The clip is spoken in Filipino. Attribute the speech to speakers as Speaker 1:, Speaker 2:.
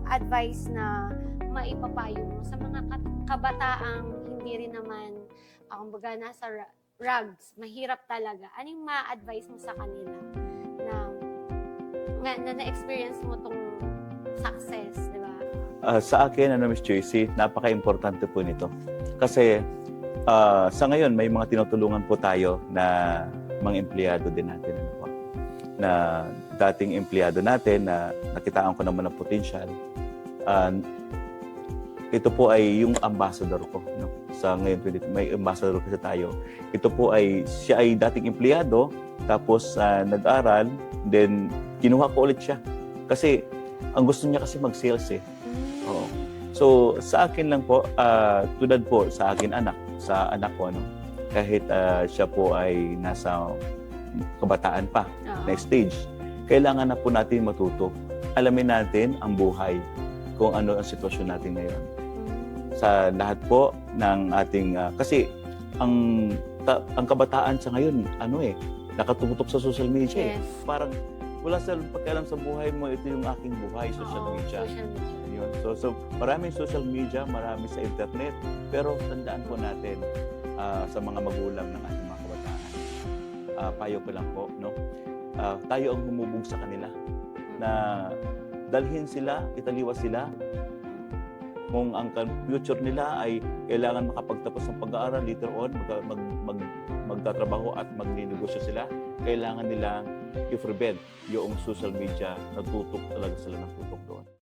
Speaker 1: advice na maipapayo mo sa mga kabataang hindi rin naman, kumbaga nasa rugs, mahirap talaga? Ano yung ma-advise mo sa kanila na na-experience mo tong success, di ba?
Speaker 2: Sa akin, Miss Joycey, napaka-importante po nito. Kasi sa ngayon, may mga tinutulungan po tayo na mga empleyado din natin. Ano po, na dating empleyado natin na nakitaan ko naman ng potensyal. Ito po ay yung ambassador ko. No? Sa ngayon, may ambassador kasi tayo. Ito po ay, siya ay dating empleyado, tapos nag-aral, then kinuha ko ulit siya. Kasi ang gusto niya kasi mag-sales eh. Oo. So sa akin lang po, tulad po sa akin sa anak ko, kahit siya po ay nasa kabataan pa, next stage, kailangan na po natin matuto. Alamin natin ang buhay, kung ano ang sitwasyon natin ngayon. Sa lahat po ng ating, kasi ang kabataan sa ngayon, nakatumutok sa social media.
Speaker 1: Yes.
Speaker 2: Parang wala silang pakialam sa buhay mo, ito yung aking buhay, social media.
Speaker 1: Social media.
Speaker 2: Yun. So maraming social media, marami sa internet, pero tandaan po natin sa mga magulang ng ating mga kabataan. Payo ko lang po, tayo ang humubog sa kanila na dalhin sila, italiwas sila. Kung ang future nila ay kailangan makapagtapos ng pag-aaral, later on, magtatrabaho at magninegosyo sila, kailangan nila i-prevent yung social media, natutok talaga sila ng tutok doon.